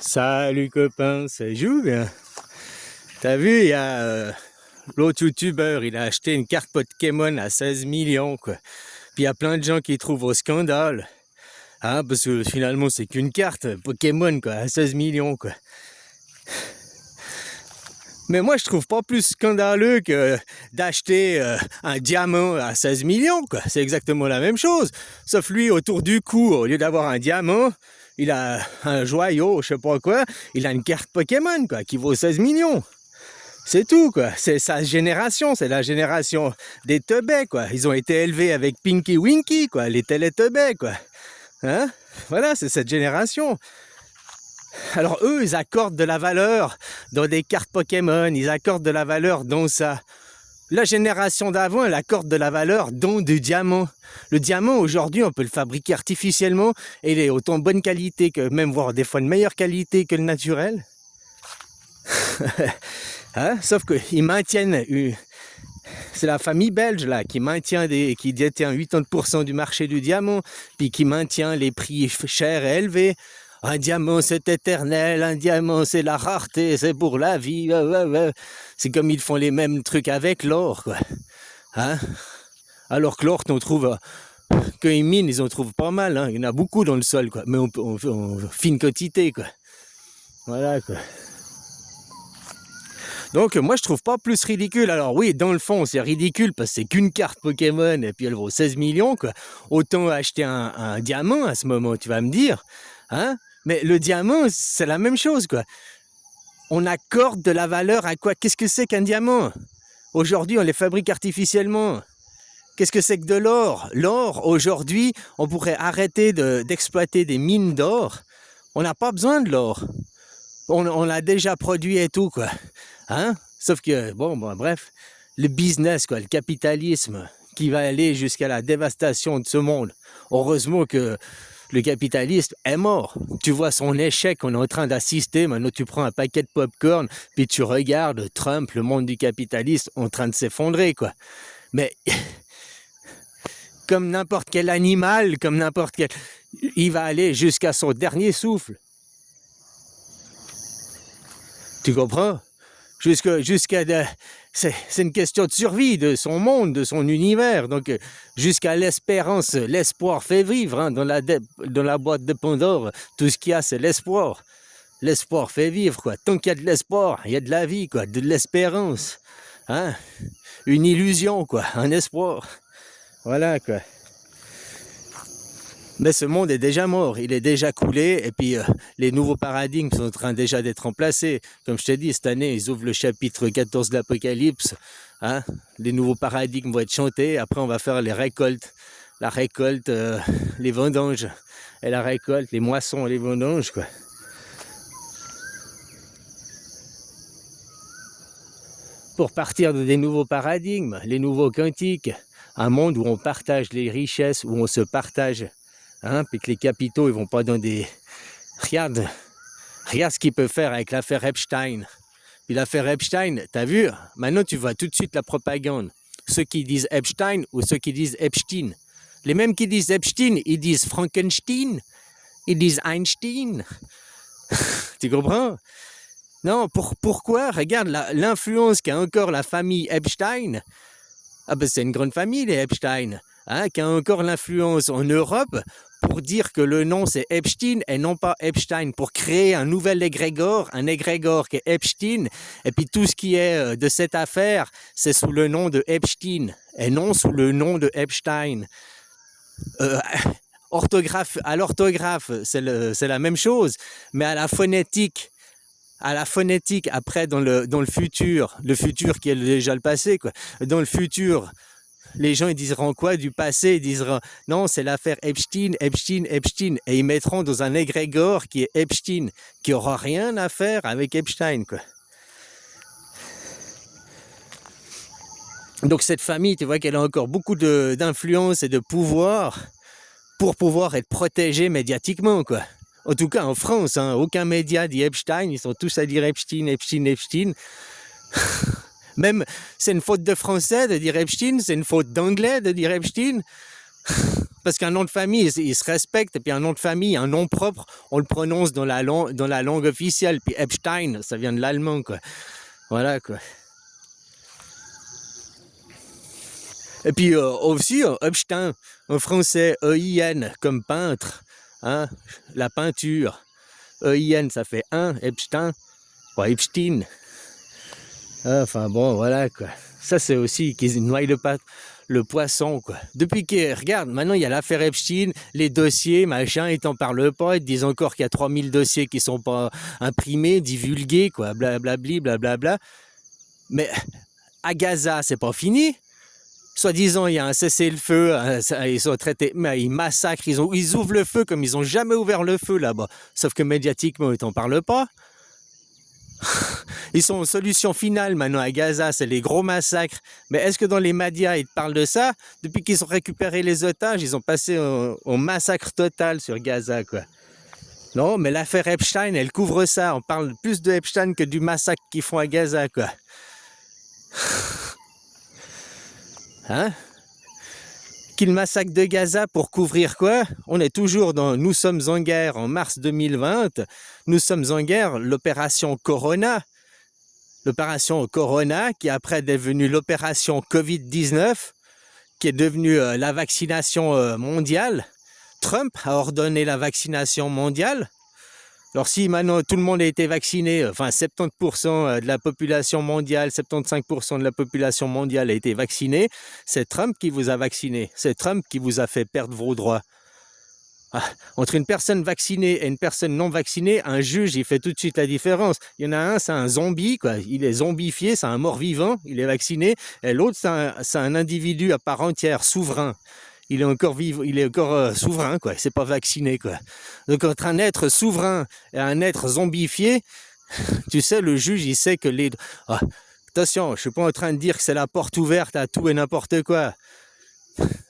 Salut copain, ça joue bien. T'as vu, il y a l'autre youtubeur, il a acheté une carte Pokémon à 16 millions, quoi. Puis il y a plein de gens qui trouvent au scandale. Hein, parce que finalement, c'est qu'une carte Pokémon, quoi, à 16 millions, quoi. Mais moi, je trouve pas plus scandaleux que d'acheter un diamant à 16 millions, quoi. C'est exactement la même chose. Sauf lui, autour du cou, au lieu d'avoir un diamant, il a un joyau, je sais pas quoi, il a une carte Pokémon, quoi, qui vaut 16 millions. C'est tout, quoi. C'est sa génération, c'est la génération des teubés, quoi. Ils ont été élevés avec Pinky Winky, quoi, les Téléteubés, quoi. Hein? Voilà, c'est cette génération. Alors eux, ils accordent de la valeur dans des cartes Pokémon, ils accordent de la valeur dans ça. La génération d'avant, elle accorde de la valeur dans du diamant. Le diamant, aujourd'hui, on peut le fabriquer artificiellement et il est autant de bonne qualité que, même voire des fois de meilleure qualité que le naturel. Hein? Sauf qu'ils maintiennent, c'est la famille belge là qui détient 80% du marché du diamant, puis qui maintient les prix chers et élevés. Un diamant c'est éternel, un diamant c'est la rareté, c'est pour la vie. C'est comme ils font les mêmes trucs avec l'or, quoi. Hein? Alors que l'or, on trouve, quand ils minent, ils en trouvent pas mal. Hein. Il y en a beaucoup dans le sol, quoi. Mais on fine quantité, quoi. Voilà, quoi. Donc moi je trouve pas plus ridicule. Alors oui, dans le fond c'est ridicule parce que c'est qu'une carte Pokémon et puis elle vaut 16 millions, quoi. Autant acheter un diamant à ce moment, tu vas me dire. Hein? Mais le diamant, c'est la même chose, quoi. On accorde de la valeur à quoi? Qu'est-ce que c'est qu'un diamant? Aujourd'hui on les fabrique artificiellement. Qu'est-ce que c'est que de l'or? L'or, aujourd'hui, on pourrait arrêter d'exploiter des mines d'or. On n'a pas besoin de l'or. On l'a déjà produit et tout, quoi. Hein? Sauf que, bref, le business, quoi, le capitalisme qui va aller jusqu'à la dévastation de ce monde. Heureusement que le capitalisme est mort. Tu vois son échec, on est en train d'assister. Maintenant, tu prends un paquet de popcorn, puis tu regardes Trump, le monde du capitalisme, en train de s'effondrer, quoi. Mais comme n'importe quel animal, il va aller jusqu'à son dernier souffle. Tu comprends? C'est une question de survie de son monde, de son univers. Donc, jusqu'à l'espérance, l'espoir fait vivre. Hein, dans la boîte de Pandore, tout ce qu'il y a, c'est l'espoir. L'espoir fait vivre, quoi. Tant qu'il y a de l'espoir, il y a de la vie, quoi, de l'espérance. Hein? Une illusion, quoi, un espoir. Voilà, quoi. Mais ce monde est déjà mort, il est déjà coulé, et puis les nouveaux paradigmes sont en train déjà d'être remplacés. Comme je t'ai dit, cette année, ils ouvrent le chapitre 14 de l'Apocalypse. Hein? Les nouveaux paradigmes vont être chantés, après on va faire les récoltes. La récolte, les vendanges, et la récolte, les moissons et les vendanges, quoi. Pour partir de des nouveaux paradigmes, les nouveaux quantiques, un monde où on partage les richesses, où on se partage. Hein, puis que les capitaux, ils vont pas dans des... Regarde ce qu'ils peuvent faire avec l'affaire Epstein. Puis l'affaire Epstein, t'as vu? Maintenant, tu vois tout de suite la propagande. Ceux qui disent Epstein ou ceux qui disent Epstein. Les mêmes qui disent Epstein, ils disent Frankenstein. Ils disent Einstein. Tu comprends? Non, pourquoi? Regarde l'influence qu'a encore la famille Epstein. Ah ben c'est une grande famille, les Epstein. Hein, qui a encore l'influence en Europe pour dire que le nom c'est Epstein et non pas Epstein, pour créer un nouvel égrégore, un égrégore qui est Epstein, et puis tout ce qui est de cette affaire, c'est sous le nom de Epstein et non sous le nom de Epstein. À l'orthographe, c'est la même chose, mais à la phonétique, après dans le futur qui est déjà le passé, quoi. Dans le futur, les gens ils diront quoi du passé? Ils diront non, c'est l'affaire Epstein, Epstein, Epstein, et ils mettront dans un égrégore qui est Epstein, qui aura rien à faire avec Epstein, quoi. Donc cette famille, tu vois qu'elle a encore beaucoup d'influence et de pouvoir pour pouvoir être protégée médiatiquement, quoi. En tout cas en France, hein, aucun média dit Epstein, ils sont tous à dire Epstein, Epstein, Epstein. Même, c'est une faute de français de dire Epstein, c'est une faute d'anglais de dire Epstein. parce qu'un nom de famille, il se respecte, et puis un nom de famille, un nom propre, on le prononce dans la langue officielle. Puis Epstein, ça vient de l'allemand, quoi. Voilà, quoi. Et puis aussi, Epstein, en français, E-I-N, comme peintre, hein, la peinture. E-I-N, ça fait un, Epstein, pas Epstein. Enfin bon, voilà, quoi. Ça, c'est aussi qu'ils noient le poisson, quoi. Depuis que, regarde, maintenant, il y a l'affaire Epstein, les dossiers, machin, ils t'en parlent pas, ils te disent encore qu'il y a 3000 dossiers qui sont pas imprimés, divulgués, quoi, blablabli, blablabla. Mais à Gaza, c'est pas fini. Soi-disant, il y a un cessez-le-feu, ils sont traités, mais ils massacrent, ils ouvrent le feu comme ils ont jamais ouvert le feu là-bas. Sauf que médiatiquement, ils t'en parlent pas. Ils sont en solution finale maintenant à Gaza, c'est les gros massacres. Mais est-ce que dans les médias, ils te parlent de ça? Depuis qu'ils ont récupéré les otages, ils ont passé au massacre total sur Gaza, quoi. Non, mais l'affaire Epstein, elle couvre ça. On parle plus de Epstein que du massacre qu'ils font à Gaza, quoi. Hein? Qu'il massacre de Gaza pour couvrir quoi? On est toujours dans Nous sommes en guerre en mars 2020. Nous sommes en guerre, l'opération Corona. L'opération Corona qui après est devenue l'opération Covid-19, qui est devenue la vaccination mondiale. Trump a ordonné la vaccination mondiale. Alors si maintenant tout le monde a été vacciné, enfin 70% de la population mondiale, 75% de la population mondiale a été vaccinée, c'est Trump qui vous a vacciné, c'est Trump qui vous a fait perdre vos droits. Entre une personne vaccinée et une personne non vaccinée, un juge, il fait tout de suite la différence. Il y en a un, c'est un zombie, quoi. Il est zombifié, c'est un mort-vivant, il est vacciné, et l'autre, c'est un individu à part entière, souverain. Il est encore vivant, il est encore souverain, quoi. C'est pas vacciné, quoi. Donc entre un être souverain et un être zombifié, tu sais, le juge, il sait que les... attention, je suis pas en train de dire que c'est la porte ouverte à tout et n'importe quoi.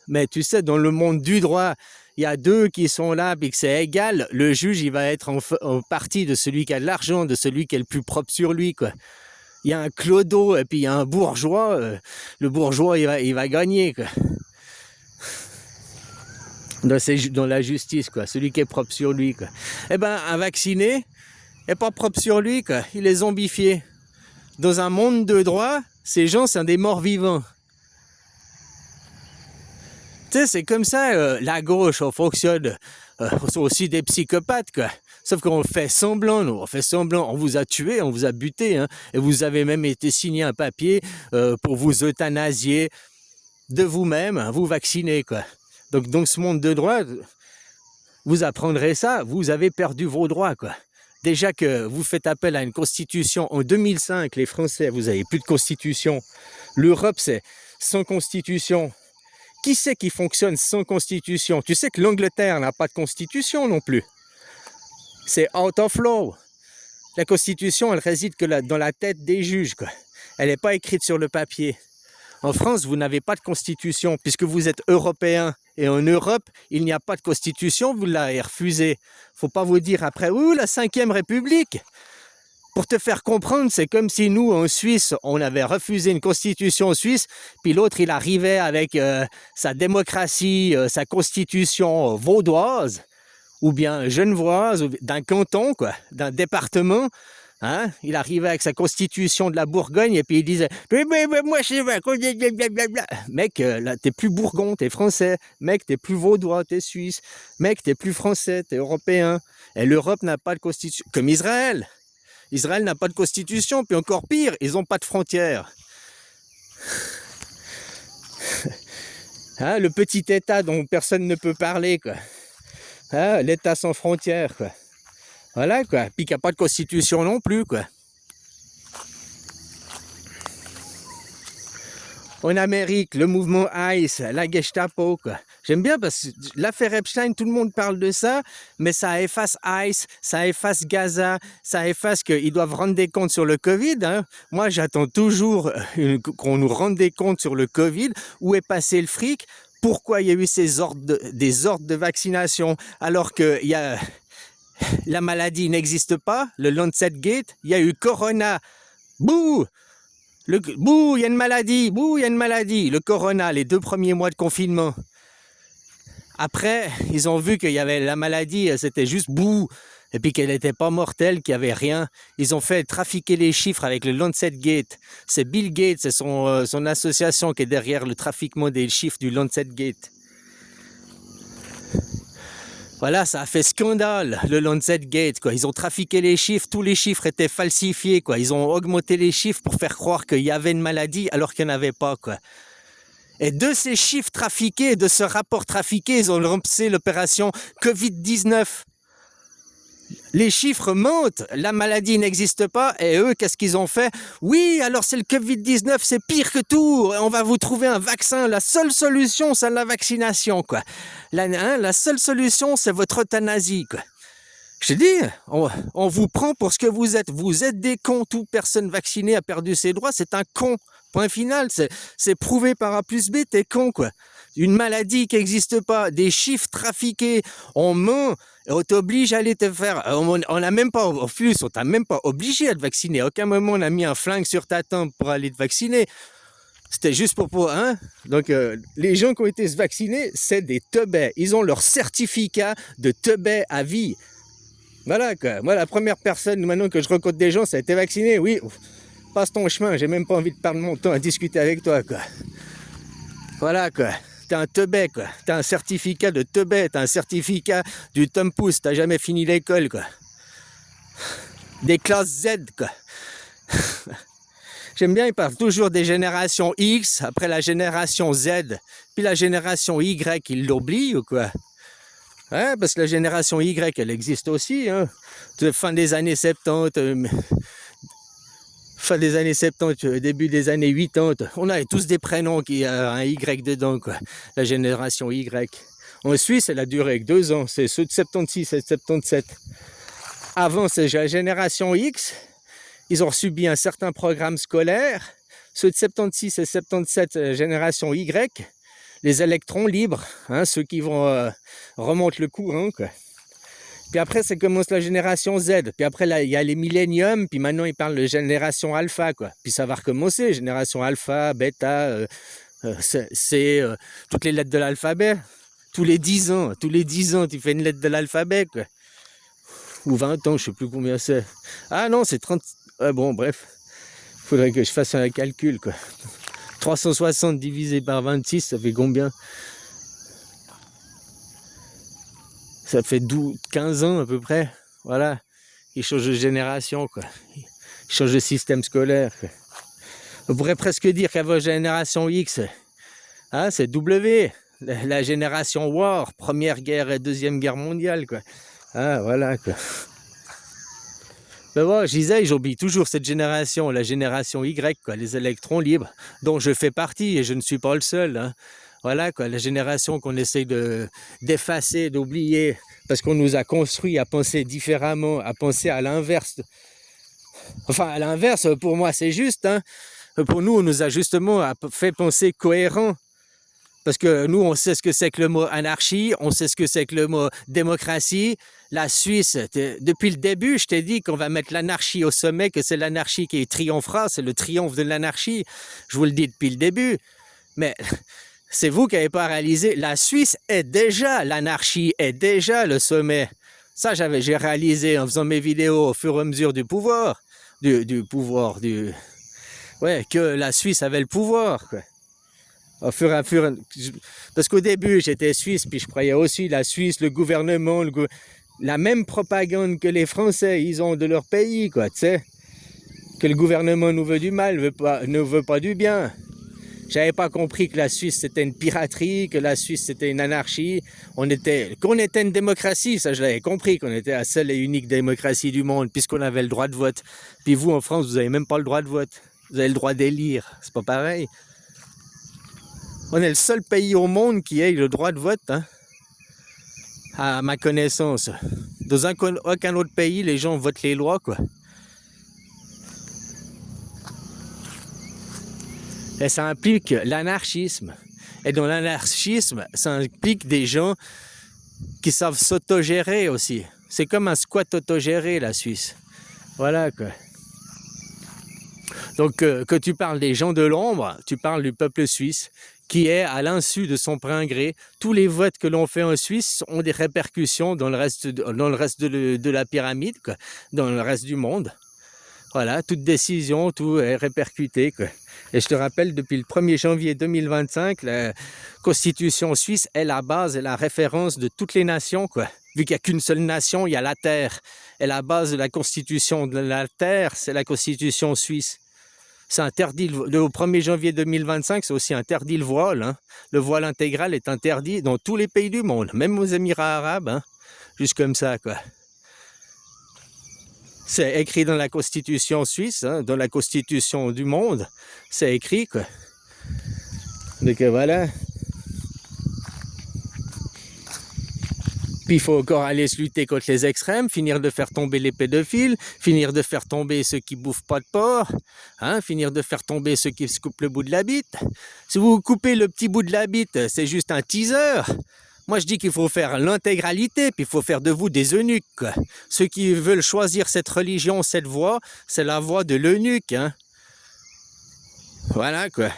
Mais tu sais, dans le monde du droit, il y a deux qui sont là, puis que c'est égal. Le juge, il va être en partie de celui qui a de l'argent, de celui qui est le plus propre sur lui, quoi. Il y a un clodo et puis il y a un bourgeois. Le bourgeois, il va gagner, quoi. Dans la justice, quoi. Celui qui est propre sur lui, quoi. Eh ben, un vacciné est pas propre sur lui, quoi. Il est zombifié. Dans un monde de droit, ces gens, c'est des morts vivants. Tu sais, c'est comme ça, la gauche, on fonctionne. On sont aussi des psychopathes, quoi. Sauf qu'on fait semblant, nous. On fait semblant. On vous a tué, on vous a buté, hein. Et vous avez même été signé un papier pour vous euthanasier de vous-même, hein, vous vacciner, quoi. Donc, dans ce monde de droit, vous apprendrez ça, vous avez perdu vos droits, quoi. Déjà que vous faites appel à une constitution en 2005, les Français, vous n'avez plus de constitution. L'Europe, c'est sans constitution. Qui c'est qui fonctionne sans constitution? Tu sais que l'Angleterre n'a pas de constitution non plus. C'est out of law. La constitution, elle réside que dans la tête des juges, quoi. Elle n'est pas écrite sur le papier. En France, vous n'avez pas de constitution, puisque vous êtes européen. Et en Europe, il n'y a pas de constitution, vous l'avez refusée. Faut pas vous dire après, ouh, la 5e République. Pour te faire comprendre, c'est comme si nous, en Suisse, on avait refusé une constitution suisse, puis l'autre, il arrivait avec sa démocratie, sa constitution vaudoise, ou bien genevoise, d'un canton, quoi, d'un département. Hein? Il arrivait avec sa constitution de la Bourgogne et puis il disait « moi je vais... » Mec, là, t'es plus bourgon, t'es français. Mec, t'es plus vaudois, t'es suisse. Mec, t'es plus français, t'es européen. Et l'Europe n'a pas de constitution. Comme Israël. Israël n'a pas de constitution, puis encore pire, ils n'ont pas de frontières. Hein, le petit État dont personne ne peut parler, quoi. Hein, l'État sans frontières, quoi. Voilà, quoi. Puis qu'il n'y a pas de constitution non plus, quoi. En Amérique, le mouvement ICE, la Gestapo, quoi. J'aime bien parce que l'affaire Epstein, tout le monde parle de ça, mais ça efface ICE, ça efface Gaza, ça efface qu'ils doivent rendre des comptes sur le Covid. Hein. Moi, j'attends toujours qu'on nous rende des comptes sur le Covid. Où est passé le fric? Pourquoi il y a eu des ordres de vaccination alors que la maladie n'existe pas? Le Lancet Gate, il y a eu Corona. Bouh! Bouh, il y a une maladie, bouh, il y a une maladie. Le Corona, les 2 premiers mois de confinement. Après, ils ont vu qu'il y avait la maladie, c'était juste boue, et puis qu'elle n'était pas mortelle, qu'il n'y avait rien. Ils ont fait trafiquer les chiffres avec le Lancet Gate. C'est Bill Gates, c'est son association qui est derrière le trafiquement des chiffres du Lancet Gate. Voilà, ça a fait scandale, le Lancet Gate, quoi. Ils ont trafiqué les chiffres, tous les chiffres étaient falsifiés, quoi. Ils ont augmenté les chiffres pour faire croire qu'il y avait une maladie alors qu'il n'y en avait pas, quoi. Et de ces chiffres trafiqués, de ce rapport trafiqué, ils ont lancé l'opération Covid-19. Les chiffres montent, la maladie n'existe pas, et eux, qu'est-ce qu'ils ont fait? Oui, alors c'est le Covid-19, c'est pire que tout, on va vous trouver un vaccin, la seule solution, c'est la vaccination, quoi. La seule solution, c'est votre euthanasie, quoi. Je te dis, on vous prend pour ce que vous êtes des cons, toute personne vaccinée a perdu ses droits, c'est un con. Point final, c'est prouvé par A plus B, t'es con, quoi. Une maladie qui n'existe pas, des chiffres trafiqués, on ment, on t'oblige à aller te faire... On n'a même pas, en plus, on t'a même pas obligé à te vacciner. À aucun moment, on a mis un flingue sur ta tempe pour aller te vacciner. C'était juste pour hein? Donc, les gens qui ont été se vacciner, c'est des teubés. Ils ont leur certificat de teubé à vie. Voilà, quoi. Moi, la première personne, maintenant que je rencontre des gens, ça a été vacciné, oui. Passe ton chemin, j'ai même pas envie de perdre mon temps à discuter avec toi, quoi. Voilà, quoi. T'es un teubé, quoi. T'as un certificat de teubé, t'as un certificat du Tom Pouce, t'as jamais fini l'école, quoi. Des classes Z, quoi. J'aime bien, ils parlent toujours des générations X, après la génération Z, puis la génération Y, ils l'oublient ou quoi? Hein, parce que la génération Y, elle existe aussi, hein. Fin des années 70, fin des années 70, début des années 80, on avait tous des prénoms qui a un Y dedans, quoi. La génération Y. En Suisse, elle a duré que 2 ans, c'est ceux de 76 et 77. Avant, c'est la génération X, ils ont subi un certain programme scolaire. Ceux de 76 et 77, la génération Y, les électrons libres, hein, ceux qui vont remonter le courant, quoi. Puis après, ça commence la génération Z. Puis après, là, il y a les milléniums. Puis maintenant, ils parlent de génération alpha, quoi. Puis ça va recommencer. Génération alpha, bêta, c'est toutes les lettres de l'alphabet. Tous les 10 ans, tu fais une lettre de l'alphabet, quoi. Ou 20 ans, je sais plus combien c'est. Ah non, c'est 30... bon, bref. Il faudrait que je fasse un calcul, quoi. 360 divisé par 26, ça fait combien? Ça fait 15 ans à peu près, voilà. Ils changent de génération, quoi. Ils changent de système scolaire, quoi. On pourrait presque dire qu'avant la génération X, hein, c'est W, la génération War, première guerre et deuxième guerre mondiale, quoi. Ah, voilà, quoi. Ben voilà, je disais, j'oublie toujours cette génération, la génération Y, quoi, les électrons libres, dont je fais partie et je ne suis pas le seul, hein. Voilà, quoi, la génération qu'on essaye d'effacer, d'oublier, parce qu'on nous a construit à penser différemment, à penser à l'inverse. Enfin, à l'inverse, pour moi, c'est juste, hein. Pour nous, on nous a justement fait penser cohérent. Parce que nous, on sait ce que c'est que le mot anarchie, on sait ce que c'est que le mot démocratie. La Suisse, depuis le début, je t'ai dit qu'on va mettre l'anarchie au sommet, que c'est l'anarchie qui triomphera, c'est le triomphe de l'anarchie. Je vous le dis depuis le début. Mais... c'est vous qui n'avez pas réalisé, la Suisse est déjà, l'anarchie est déjà le sommet. Ça, j'ai réalisé en faisant mes vidéos au fur et à mesure du pouvoir. Ouais, que la Suisse avait le pouvoir, quoi. Au fur et à mesure. Parce qu'au début, j'étais suisse, puis je croyais aussi la Suisse, le gouvernement, la même propagande que les Français, ils ont de leur pays, quoi, tu sais. Que le gouvernement nous veut du mal, ne veut pas du bien. J'avais pas compris que la Suisse c'était une piraterie, que la Suisse c'était une anarchie. Qu'on était une démocratie, ça je l'avais compris, qu'on était la seule et unique démocratie du monde, puisqu'on avait le droit de vote. Puis vous en France, vous avez même pas le droit de vote. Vous avez le droit d'élire, c'est pas pareil. On est le seul pays au monde qui ait le droit de vote, hein, à ma connaissance. Dans aucun autre pays, les gens votent les lois, quoi. Et ça implique l'anarchisme. Et dans l'anarchisme, ça implique des gens qui savent s'autogérer aussi. C'est comme un squat autogéré, la Suisse. Voilà, quoi. Donc, que tu parles des gens de l'ombre, tu parles du peuple suisse qui est à l'insu de son plein gré. Tous les votes que l'on fait en Suisse ont des répercussions dans le reste de la pyramide, quoi, dans le reste du monde. Voilà, toute décision, tout est répercuté, quoi. Et je te rappelle, depuis le 1er janvier 2025, la Constitution suisse est la base et la référence de toutes les nations, quoi. Vu qu'il n'y a qu'une seule nation, il y a la Terre. Et la base de la Constitution de la Terre, c'est la Constitution suisse. C'est interdit, au 1er janvier 2025, c'est aussi interdit le voile. Hein. Le voile intégral est interdit dans tous les pays du monde, même aux Émirats arabes, hein. Juste comme ça, quoi. C'est écrit dans la Constitution suisse, hein, dans la Constitution du monde, c'est écrit, quoi. Donc voilà. Puis il faut encore aller se lutter contre les extrêmes, finir de faire tomber les pédophiles, finir de faire tomber ceux qui bouffent pas de porc, hein, finir de faire tomber ceux qui se coupent le bout de la bite. Si vous coupez le petit bout de la bite, c'est juste un teaser. Moi, je dis qu'il faut faire l'intégralité, puis il faut faire de vous des eunuques, quoi. Ceux qui veulent choisir cette religion, cette voie, c'est la voie de l'eunuque, hein. Voilà, quoi.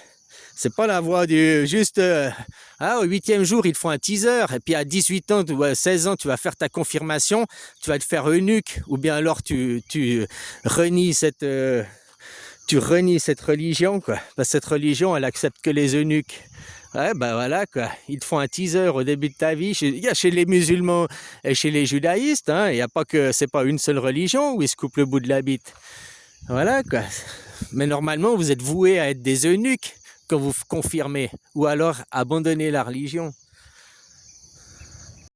C'est pas la voie du juste au 8e jour, ils te font un teaser, et puis à 18 ans ou à 16 ans, tu vas faire ta confirmation, tu vas te faire eunuque, ou bien alors tu renies cette religion, quoi. Parce que cette religion, elle accepte que les eunuques. Ouais, ben voilà, quoi. Ils te font un teaser au début de ta vie. Il y a chez les musulmans et chez les judaïstes, hein. Il n'y a pas que, c'est pas une seule religion où ils se coupent le bout de la bite. Voilà, quoi. Mais normalement, vous êtes voués à être des eunuques quand vous confirmez, ou alors abandonner la religion.